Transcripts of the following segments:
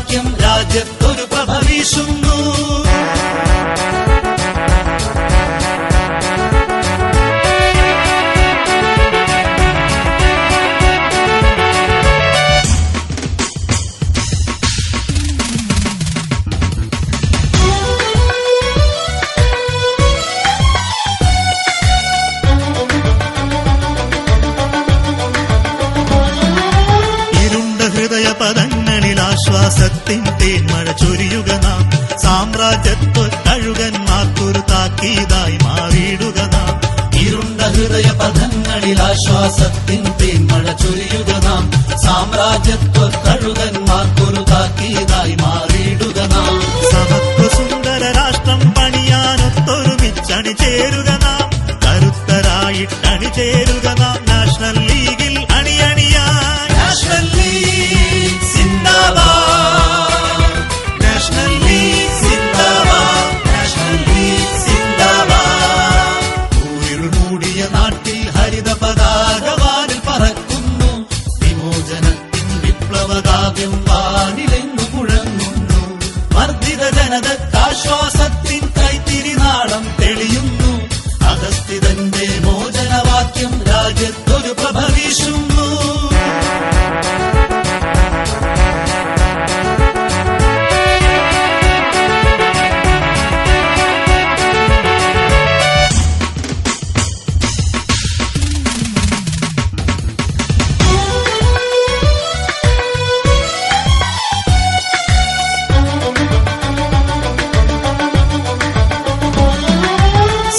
മോചനവാക്യം രാജ്യത്തൊരു പ്രഭ വീശുന്നു. പദങ്ങളിൽ ആശ്വാസത്തിൻ തേന്മഴ ചൊരിയുക നാം. സാമ്രാജ്യത്വ കഴുകന്മാർക്കൊരു താക്കീതായി മാറിയിടുക നാം. ഇരുണ്ട ഹൃദയ പദങ്ങളിൽ ആശ്വാസത്തിൻ തേന്മഴ ചൊരിയുക നാം. സാമ്രാജ്യത്വ കഴുകന്മാർക്കൊരു താക്കീതായി മാറിയിടുക നാം. സമത്വ സുന്ദര രാഷ്ട്രം പണിയാനൊത്തൊരുമിച്ചണി ചേരുക നാം. കരുത്തരായിട്ടണി ചേരുക നാം. നാഷണൽ ലീഗിൽ അണിയണിയാൻ. നാഷണൽ ലീഗ് സിന്ദാബാദ്, നാഷണൽ ലീഗ് സിന്ദാബാദ്, നാഷണൽ ലീഗ് സിന്ദാബാദ്. ൂരിരുമൂടിയ നാട്ടിൽ ഹരിത പതാക വാനിൽ പറക്കുന്നു. വിമോചനത്തിൻ വിപ്ലവകാവ്യം വാനിലെങ്ങു മുഴങ്ങുന്നു. വർദ്ധിത ജനതക്കാശ്വാസത്തിൻ കൈത്തിരിനാളം തെളിയുന്നു. അധസ്ഥിതന്റെ മോചനവാക്യം രാജ്യത്തൊരു പ്രഭ വീശുന്നു.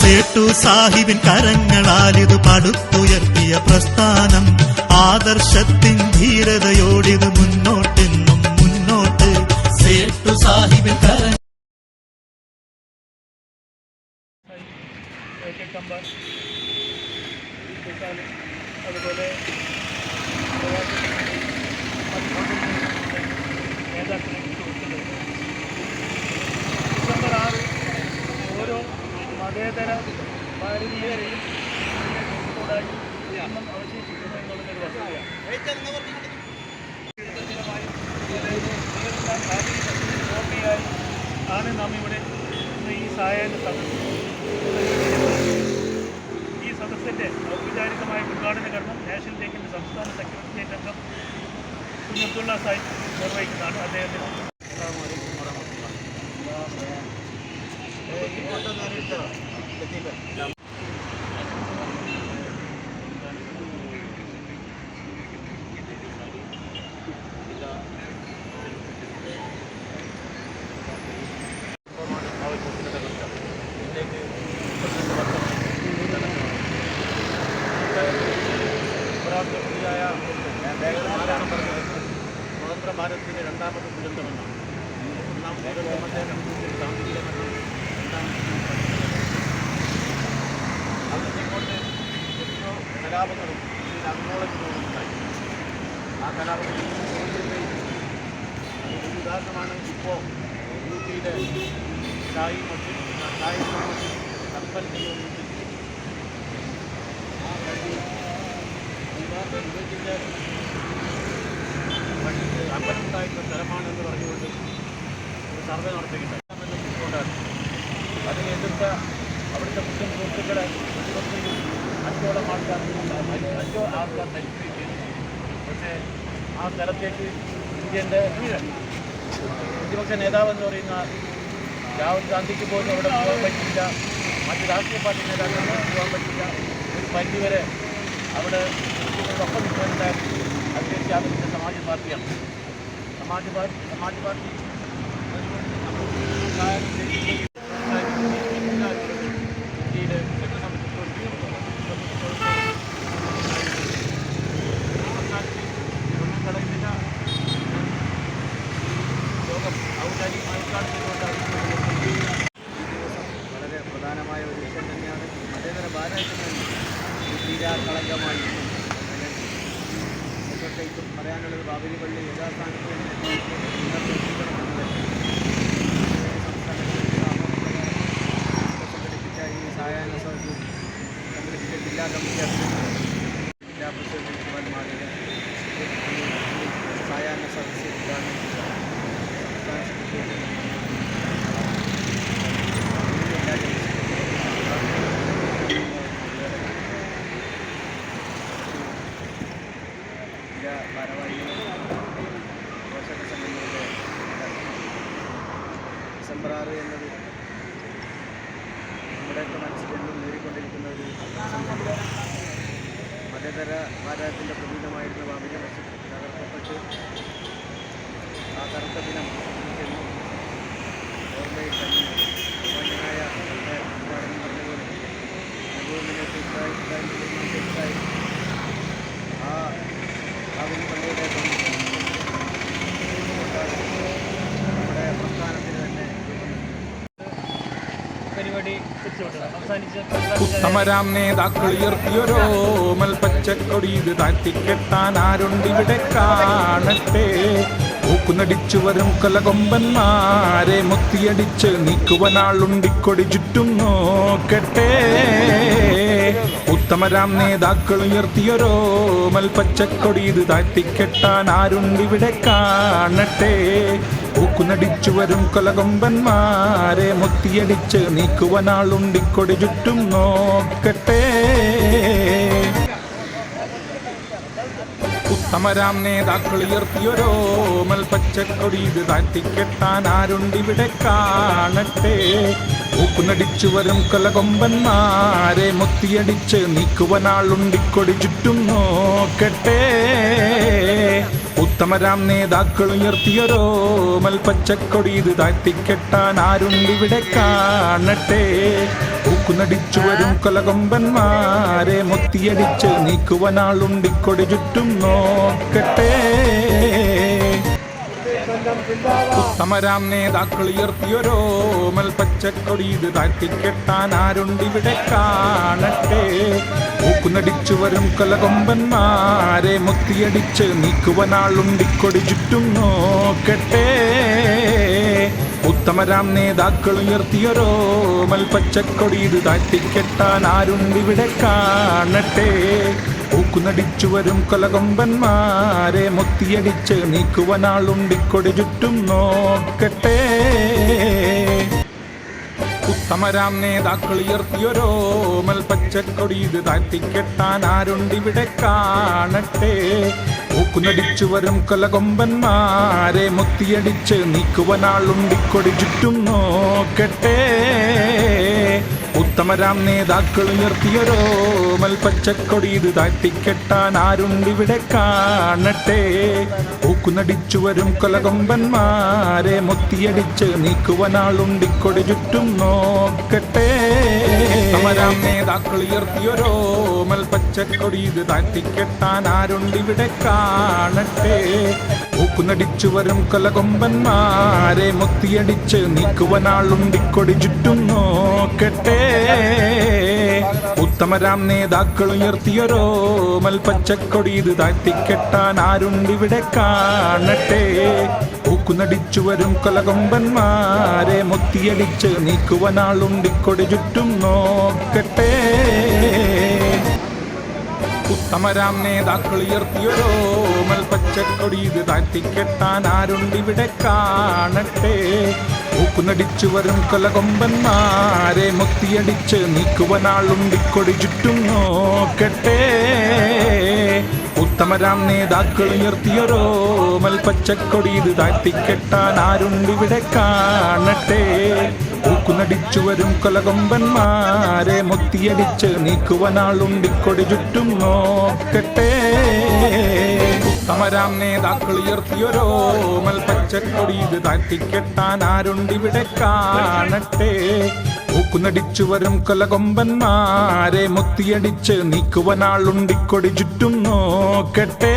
സേട്ടു സാഹിബിൻ കരങ്ങളാലിത് പടുത്തുയർത്തിയ പ്രസ്ഥാനം. ആദർശത്തിൻ ധീരതയോടിത് മുന്നോട്ടെന്നും മുന്നോട്ട്. സേട്ടു സാഹിബിൻ കരങ്ങൾ അതുപോലെ നേതാക്കളെ ഡിസംബർ 6 ഓരോ മതേതര ഭാരതീയരെയും കൂടായി ജന്മം അവശേഷിക്കുന്നു എന്നുള്ളതൊരു വസ്തുതയാണ്. കോപ്പിയായി ആണ് നാം ഇവിടെ ഇന്ന് ഈ സായാഹ്ന സദസ്സ്. ഈ സദസ്സിൻ്റെ ഔപചാരികമായ ഉദ്ഘാടന കർമ്മം നാഷണൽ ലീഗിൻ്റെ സംസ്ഥാന സെക്രട്ടേറിയറ്റ് അംഗം അബ്ദുള്ള സാഹിബ് നിർവഹിക്കുന്നതാണ്. അദ്ദേഹത്തിന് സ്വതന്ത്ര ഭാരതത്തിൻ്റെ രണ്ടാമത്തെ ദുരന്തമെന്നാണ്. ഒന്നാം ദുരന്തമത്തെ സാമ്പത്തിക അതിനെക്കൊണ്ട് എത്രയോ കലാപങ്ങളും അക്നോളജ്മെന്റും ഉണ്ടായി. ആ കലാപത്തിൽ ഒരു ഉദാഹരണമാണ് ഇപ്പോൾ യൂപിയിലെ ഷായി മസ്ജിദ് കപ്പൽ എന്നൊരു ആ പള്ളി യുവത്തിൻ്റെ അമ്പലമുണ്ടായിരുന്ന സ്ഥലമാണെന്ന് പറഞ്ഞുകൊണ്ട് ഒരു സർവേ നടത്തുകയുണ്ടായി. അതിനെ എതിർത്ത അവിടുത്തെ മുസ്ലിം സുഹൃത്തുക്കളെ പ്രതിപക്ഷയും അഞ്ചോളം ആൾക്കാർ മരിക്കുകയും ചെയ്തു. പക്ഷേ ആ സ്ഥലത്തേക്ക് ഇന്ത്യൻ്റെ പ്രതിപക്ഷ നേതാവെന്ന് പറയുന്ന രാഹുൽ ഗാന്ധിക്ക് പോലും അവിടെ പോകാൻ പറ്റില്ല. മറ്റ് രാഷ്ട്രീയ പാർട്ടി നേതാക്കൾക്ക് പോകാൻ പറ്റില്ല. ഒരു പരിധിവരെ അവിടെ ഒപ്പം നിൽക്കാനുണ്ടായിരുന്നു. അതിലേക്ക് അതിൻ്റെ സമാജ് പാർട്ടിയാണ്. സമാജ് പാർട്ടി ഇന്ത്യയിലെ ലോകം ഔദ്യോഗികമായി വളരെ പ്രധാനമായ ഒരു വിഷയം തന്നെയാണ്. മതേതര ഭാരതത്തിന് തീരാകളങ്കമായി ഇതൊക്കെ പറയാനുള്ളത്. ബാബരി പള്ളി യഥാസ്ഥാനത്ത് സംഘടിപ്പിച്ച ഈ സായാഹ്ന സദസ്സ് സംഘടിപ്പിച്ച ജില്ലാ കമ്മിറ്റി ജില്ലാ പ്രസിഡന്റ് സായാഹ്ന സദസ്സ് ഉദ്ഘാടനം നമ്പർ 6 എന്നത് നമ്മുടെയൊക്കെ മനസ്സിൽ എന്നും നേടിക്കൊണ്ടിരിക്കുന്ന ഒരു സംഭവം. മതേതര ഭാരതത്തിൻ്റെ പ്രതീകമായിരുന്ന ബാബരി മസ്ജിദ് തകർക്കപ്പെട്ട് ആ കറുത്ത ദിനം നമുക്കെന്നും ഓർമ്മയിൽ തന്നെ മഞ്ഞായ പറഞ്ഞതുപോലെ ആ ബാബരി പള്ളിയുടെ നമ്മുടെ പ്രസ്ഥാനത്തിന് തന്നെ പരിപാടി അവസാനിച്ച് ഉത്തമരാം നേതാക്കൾ ഉയർത്തിയൊരോ മൽപ്പച്ചക്കൊടി ഇത് താഴ്ത്തിക്കെട്ടാൻ ആരുണ്ടിവിടെ കാണട്ടെ. ൂക്കുന്നടിച്ചു വരും കലകൊമ്പന്മാരെ മുത്തിയടിച്ച് നീക്കുവനാളുണ്ടിക്കൊടി ചുറ്റും നോക്കട്ടെ. ഉത്തമരാം നേതാക്കൾ ഉയർത്തിയൊരോ മൽപ്പച്ചക്കൊടി ഇത് താഴ്ത്തിക്കെട്ടാൻ ആരുണ്ടിവിടെ കാണട്ടെ. ൂക്കുന്നടിച്ചു വരും കൊലകൊമ്പന്മാരെ മുത്തിയടിച്ച് നീക്കുവനാളുണ്ടിക്കൊടി ചുറ്റും നോക്കട്ടെ. ഉത്തമരാം നേതാക്കൾ ഉയർത്തിയൊരോ മൽപ്പച്ചക്കൊടി ഇത് താഴ്ത്തിക്കെട്ടാൻ ആരുണ്ടിവിടെ കാണട്ടെ. ൂക്കുന്നടിച്ചു വരും കൊലകൊമ്പന്മാരെ മുത്തിയടിച്ച് നീക്കുവനാളുണ്ടിക്കൊടി ചുറ്റും നോക്കട്ടെ. ഉത്തമരാം നേതാക്കൾ ഉയർത്തിയൊരോ മൽപ്പച്ചക്കൊടി ഇത് താഴ്ത്തിക്കെട്ടാൻ ആരുണ്ടിവിടെ കാണട്ടെ. ൂക്കുന്നടിച്ചു വരും കൊലകൊമ്പന്മാരെ മുത്തിയടിച്ച് നീക്കുവനാളുണ്ടിക്കൊടി ചുറ്റും നോക്കട്ടെ. ഉത്തമരാം നേതാക്കൾ ഉയർത്തിയൊരോ മൽപ്പച്ചക്കൊടി ഇത് താഴ്ത്തിക്കെട്ടാൻ ആരുണ്ടിവിടെ കാണട്ടെ. ൂക്കുന്നടിച്ചു വരും കൊലകൊമ്പന്മാരെ മുത്തിയടിച്ച് നീക്കുവനാളുണ്ടിക്കൊടി ചുറ്റും നോക്കട്ടെ. ഉത്തമരാം നേതാക്കൾ ഉയർത്തിയൊരോ മൽപ്പച്ചക്കൊടി ഇത് താഴ്ത്തിക്കെട്ടാൻ ആരുണ്ടിവിടെ കാണട്ടെ. ൂക്കുന്നടിച്ചു വരും കൊലകൊമ്പന്മാരെ മുത്തിയടിച്ച് നീക്കുവനാളുണ്ടിക്കൊടി ചുറ്റും നോക്കട്ടെ. ഉത്തമരാം നേതാക്കൾ ഉയർത്തിയൊരോ മൽപ്പച്ചക്കൊടി ഇത് താഴ്ത്തിക്കെട്ടാൻ ആരുണ്ടിവിടെ കാണട്ടെ. ൂക്കുന്നടിച്ചു വരും കൊലകൊമ്പന്മാരെ മുത്തിയടിച്ച് നീക്കുവനാളുണ്ടിക്കൊടി ചുറ്റും നോക്കട്ടെ. ഉത്തമരാം നേതാക്കൾ ഉയർത്തിയൊരോ മൽപ്പച്ചക്കൊടി ഇത് താഴ്ത്തിക്കെട്ടാൻ ആരുണ്ടിവിടെ കാണട്ടെ. ൂക്കുന്നടിച്ചു വരും കൊലകൊമ്പന്മാരെ മുത്തിയടിച്ച് നീക്കുവനാളുണ്ടിക്കൊടി ചുറ്റും നോക്കട്ടെ. ഉത്തമരാം നേതാക്കൾ ഉയർത്തിയൊരോ മൽപ്പച്ചക്കൊടി ഇത് താഴ്ത്തിക്കെട്ടാൻ ആരുണ്ടിവിടെ കാണട്ടെ. ൂക്കുന്നടിച്ചു വരും കൊലകൊമ്പന്മാരെ മുത്തിയടിച്ച് നീക്കുവനാളുണ്ടിക്കൊടി ചുറ്റും നോക്കട്ടെ. ഉത്തമരാം നേതാക്കൾ ഉയർത്തിയൊരോ മൽപ്പച്ചക്കൊടി ഇത് താഴ്ത്തിക്കെട്ടാൻ ആരുണ്ടിവിടെ കാണട്ടെ. ൂക്കുന്നടിച്ചു വരും കൊലകൊമ്പന്മാരെ മുത്തിയടിച്ച് നീക്കുവനാളുണ്ടിക്കൊടി ചുറ്റും നോക്കട്ടെ. ഉത്തമരാം നേതാക്കൾ ഉയർത്തിയൊരോ മൽപ്പച്ചക്കൊടി ഇത് താഴ്ത്തിക്കെട്ടാൻ ആരുണ്ടിവിടെ കാണട്ടെ. ൂക്കുന്നടിച്ചു വരും കൊലകൊമ്പന്മാരെ മുത്തിയടിച്ച് നീക്കുവനാളുണ്ടിക്കൊടി ചുറ്റും നോക്കട്ടെ. ഉത്തമരാം നേതാക്കൾ ഉയർത്തിയൊരോ മൽപ്പച്ചക്കൊടി ഇത് താഴ്ത്തിക്കെട്ടാൻ ആരുണ്ടിവിടെ കാണട്ടെ. ൂക്കുന്നടിച്ചു വരും കൊലകൊമ്പന്മാരെ മുത്തിയടിച്ച് നീക്കുവനാളുണ്ടിക്കൊടി ചുറ്റും നോക്കട്ടെ. ഉത്തമരാം നേതാക്കൾ ഉയർത്തിയൊരോ മൽപ്പച്ചക്കൊടി ഇത് താഴ്ത്തിക്കെട്ടാൻ ആരുണ്ടിവിടെ കാണട്ടെ. ൂക്കുന്നടിച്ചു വരും കൊലകൊമ്പന്മാരെ മുത്തിയടിച്ച് നീക്കുവനാളുണ്ടിക്കൊടി ചുറ്റും നോക്കട്ടെ.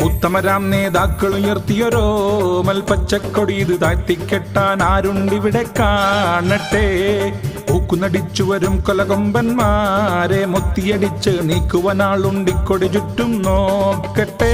ഉത്തമരാം നേതാക്കൾ ഉയർത്തിയൊരോ മൽപ്പച്ചക്കൊടി ഇത് താഴ്ത്തിക്കെട്ടാൻ ആരുണ്ടിവിടെ കാണട്ടെ. ൂക്കുന്നടിച്ചു വരും കൊലകൊമ്പന്മാരെ മുത്തിയടിച്ച് നീക്കുവനാളുണ്ടിക്കൊടി ചുറ്റും നോക്കട്ടെ.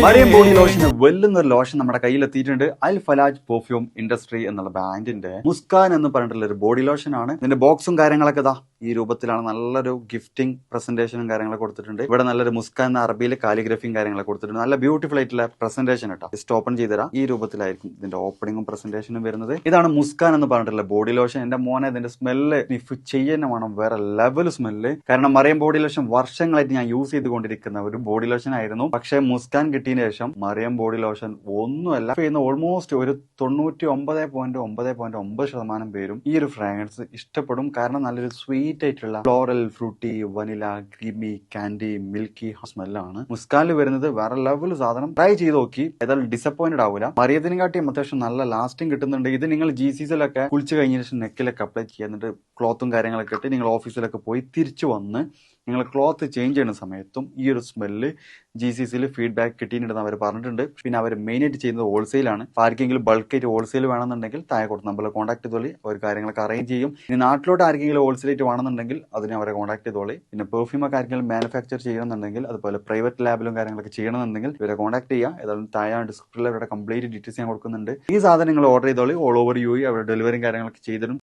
മറിയം ബോഡി ലോഷന് വെല്ലുന്ന ഒരു ലോഷൻ നമ്മുടെ കയ്യിലെത്തിയിട്ടുണ്ട്. അൽ ഫലാജ് പെർഫ്യൂം ഇൻഡസ്ട്രി എന്നുള്ള ബ്രാൻഡിന്റെ മുസ്കാൻ എന്ന് പറഞ്ഞിട്ടുള്ള ഒരു ബോഡി ലോഷൻ ആണ്. ഇതിന്റെ ബോക്സും കാര്യങ്ങളൊക്കെ ഇതാ ഈ രൂപത്തിലാണ് നല്ലൊരു ഗിഫ്റ്റിംഗ് പ്രസന്റേഷനും കാര്യങ്ങളൊക്കെ കൊടുത്തിട്ടുണ്ട്. ഇവിടെ നല്ലൊരു മുസ്കാൻ എന്ന അറബിയിൽ കാലിഗ്രഫിയും കാര്യങ്ങളൊക്കെ കൊടുത്തിട്ടുണ്ട്. നല്ല ബ്യൂട്ടിഫുൾ ആയിട്ടുള്ള പ്രസന്റേഷൻ കേട്ടോ. ജസ്റ്റ് ഓപ്പൺ ചെയ്തുതരാം. ഈ രൂപത്തിലായിരിക്കും ഇതിന്റെ ഓപ്പണിംഗും പ്രസന്റേഷനും വരുന്നത്. ഇതാണ് മുസ്കാൻ എന്ന് പറഞ്ഞിട്ടുള്ള ബോഡി ലോഷൻ. എന്റെ മോനെ ഇതിന്റെ സ്മെല്ല് സ്നിഫ് ചെയ്യുന്ന വേണം, വേറെ ലെവൽ സ്മെല്ല്. കാരണം മറിയം ബോഡി ലോഷൻ വർഷങ്ങളായിട്ട് ഞാൻ യൂസ് ചെയ്തുകൊണ്ടിരിക്കുന്ന ഒരു ബോഡി ലോഷൻ ആയിരുന്നു. പക്ഷെ മുസ്കാൻ കിട്ടിയതിനു ശേഷം മറിയം ബോഡി ലോഷൻ ഒന്നുമല്ല ചെയ്യുന്ന. ഓൾമോസ്റ്റ് ഒരു 99.9% പേരും ഈ ഒരു ഫ്രാഗ്രൻസ് ഇഷ്ടപ്പെടും. കാരണം നല്ലൊരു സ്വീറ്റ് ആയിട്ടുള്ള floral, fruity, vanilla, creamy, candy, milky സ്മെല്ലാണ് മുസ്കാനിൽ വരുന്നത്. വേറെ ലെവൽ സാധനം. ട്രൈ ചെയ്ത് നോക്കി, ഏതായാലും ഡിസപ്പോയിന്റഡ് ആവില്ല. മറിയത്തിനെക്കാട്ടിയും അത്യാവശ്യം നല്ല ലാസ്റ്റിംഗ് കിട്ടുന്നുണ്ട്. ഇത് നിങ്ങൾ GCCയിലൊക്കെ കുളിച്ച് കഴിഞ്ഞ ശേഷം നെക്കിലൊക്കെ അപ്ലൈ ചെയ്യുക. എന്നിട്ട് ക്ലോത്തും കാര്യങ്ങളൊക്കെ ഇട്ട് നിങ്ങൾ ഓഫീസിലൊക്കെ പോയി തിരിച്ചു വന്ന് നിങ്ങൾ ക്ലോത്ത് ചേഞ്ച് ചെയ്യുന്ന സമയത്തും ഈ ഒരു സ്മെല്ല് GCCയിൽ ഫീഡ്ബാക്ക് കിട്ടിയിട്ടുണ്ടെന്ന് അവർ പറഞ്ഞിട്ടുണ്ട്. പിന്നെ അവർ മെയിനായിട്ട് ചെയ്യുന്നത് ഹോൾസെയിലാണ്. ആർക്കെങ്കിലും ബൾക്കായിട്ട് ഹോൾസെയിൽ വേണമെന്നുണ്ടെങ്കിൽ താഴെ കൊടുത്ത് നമ്മളെ കോൺടാക്ട് ചെയ്തോളി. അവർ കാര്യങ്ങളൊക്കെ അറേഞ്ച് ചെയ്യും. ഇനി നാട്ടിലോട്ട് ആർക്കെങ്കിലും ഹോൾസെയിലായിട്ട് വേണമെന്നുണ്ടെങ്കിൽ അതിനെ അവരെ കോൺടാക്ട് ചെയ്തോളി. പിന്നെ പെർഫ്യൂമൊക്കെ ആർക്കെങ്കിലും മാനുഫാക്ചർ ചെയ്യണമെന്നുണ്ടെങ്കിൽ, അതുപോലെ പ്രൈവറ്റ് ലാബിലും കാര്യങ്ങളൊക്കെ ചെയ്യണമെന്നുണ്ടെങ്കിൽ ഇവരെ കോൺടാക്ട് ചെയ്യുക. ഏതായാലും താഴെ ഡിസ്ക്രിപ്ഷനിൽ അവരുടെ കംപ്ലീറ്റ് ഡീറ്റെയിൽസ് ഞാൻ കൊടുക്കുന്നുണ്ട്. ഈ സാധനം നിങ്ങൾ ഓർഡർ ചെയ്തോളി. ഓൾ ഓവർ UAE അവരുടെ ഡെലിവറിയും കാര്യങ്ങളൊക്കെ ചെയ്തിടും.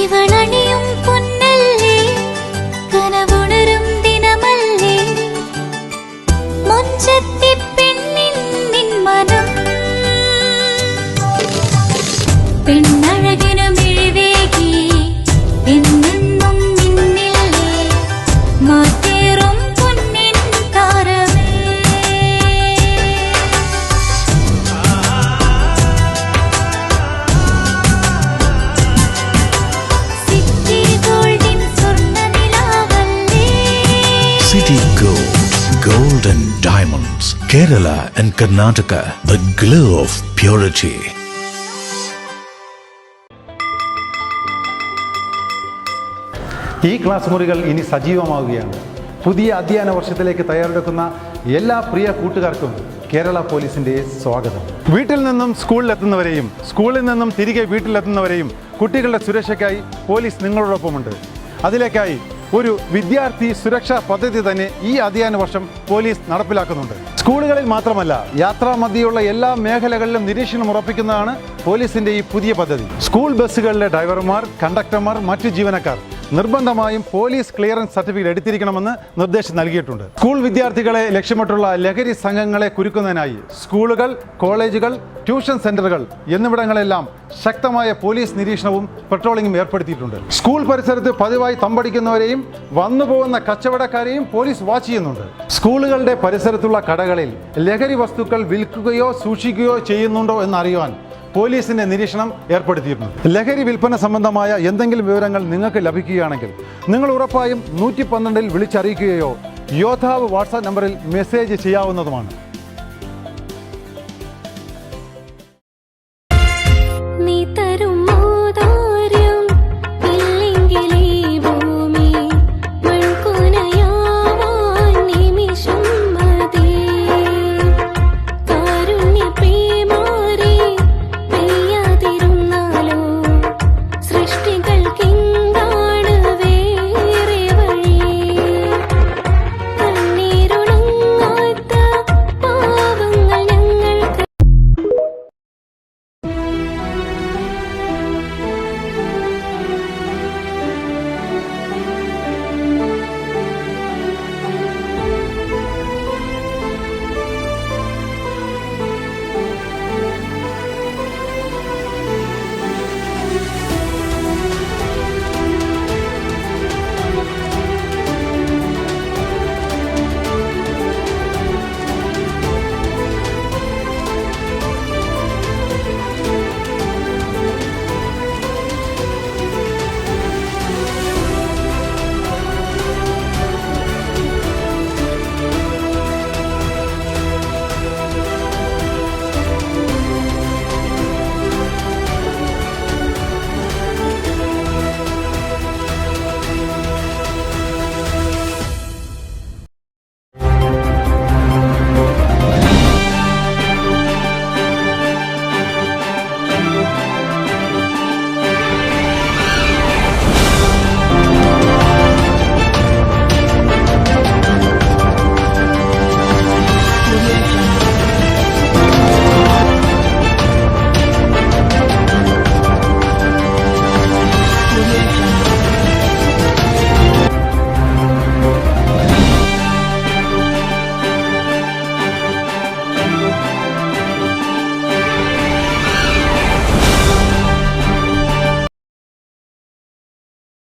ഇവളണിയും പൊന്നല്ലേ, കനവുണരും ദിനമല്ലേ, മുഞ്ചത്തി പെണ്ണിൻ നിൻ മനം, പെണ്ണഴകിനു മിഴിവേകി എന്നെന്നും നിന്നില്ലേ, മാറ്റേറും പൊന്നിൻ താരമേ. City Gold, Gold and Diamonds, Kerala and Karnataka, the glow of purity. ഈ ക്ലാസ് മുറികൾ ഇനി സജീവമാവുകയാണ്. പുതിയ അധ്യയന വർഷത്തിലേക്ക് തയ്യാറെടുക്കുന്ന എല്ലാ പ്രിയ കൂട്ടുകാർക്കും കേരള പോലീസിൻ്റെ സ്വാഗതം. വീട്ടിൽ നിന്നും സ്കൂളിലെത്തുന്നവരെയും സ്കൂളിൽ നിന്നും തിരികെ വീട്ടിലെത്തുന്നവരെയും കുട്ടികളുടെ സുരക്ഷയ്ക്കായി പോലീസ് നിങ്ങളോടൊപ്പമുണ്ട്. അതിലേക്കായി ഒരു വിദ്യാർത്ഥി സുരക്ഷാ പദ്ധതി തന്നെ ഈ അധ്യയന വർഷം പോലീസ് നടപ്പിലാക്കുന്നുണ്ട്. സ്കൂളുകളിൽ മാത്രമല്ല, യാത്രാമധ്യയുള്ള എല്ലാ മേഖലകളിലും നിരീക്ഷണം ഉറപ്പിക്കുന്നതാണ് പോലീസിന്റെ ഈ പുതിയ പദ്ധതി. സ്കൂൾ ബസ്സുകളിലെ ഡ്രൈവർമാർ, കണ്ടക്ടർമാർ, മറ്റു ജീവനക്കാർ നിർബന്ധമായും പോലീസ് ക്ലിയറൻസ് സർട്ടിഫിക്കറ്റ് എടുത്തിരിക്കണമെന്ന് നിർദ്ദേശം നൽകിയിട്ടുണ്ട്. സ്കൂൾ വിദ്യാർത്ഥികളെ ലക്ഷ്യമിട്ടുള്ള ലഹരി സംഘങ്ങളെ കുരുക്കുന്നതിനായി സ്കൂളുകൾ, കോളേജുകൾ, ട്യൂഷൻ സെന്ററുകൾ എന്നിവിടങ്ങളെല്ലാം ശക്തമായ പോലീസ് നിരീക്ഷണവും പെട്രോളിംഗും ഏർപ്പെടുത്തിയിട്ടുണ്ട്. സ്കൂൾ പരിസരത്ത് പതിവായി തമ്പടിക്കുന്നവരെയും വന്നുപോകുന്ന കച്ചവടക്കാരെയും പോലീസ് വാച്ച് ചെയ്യുന്നുണ്ട്. സ്കൂളുകളുടെ പരിസരത്തുള്ള കടകളിൽ ലഹരി വസ്തുക്കൾ വിൽക്കുകയോ സൂക്ഷിക്കുകയോ ചെയ്യുന്നുണ്ടോ എന്നറിയുവാൻ പോലീസിന്റെ നിരീക്ഷണം ഏർപ്പെടുത്തിയിട്ടുണ്ട്. ലഹരി വിൽപ്പന സംബന്ധമായ എന്തെങ്കിലും വിവരങ്ങൾ നിങ്ങൾക്ക് ലഭിക്കുകയാണെങ്കിൽ നിങ്ങൾ ഉറപ്പായും 112-ൽ വിളിച്ചറിയിക്കുകയോ യോദ്ധാവ് വാട്സാപ്പ് നമ്പറിൽ മെസ്സേജ് ചെയ്യാവുന്നതുമാണ്.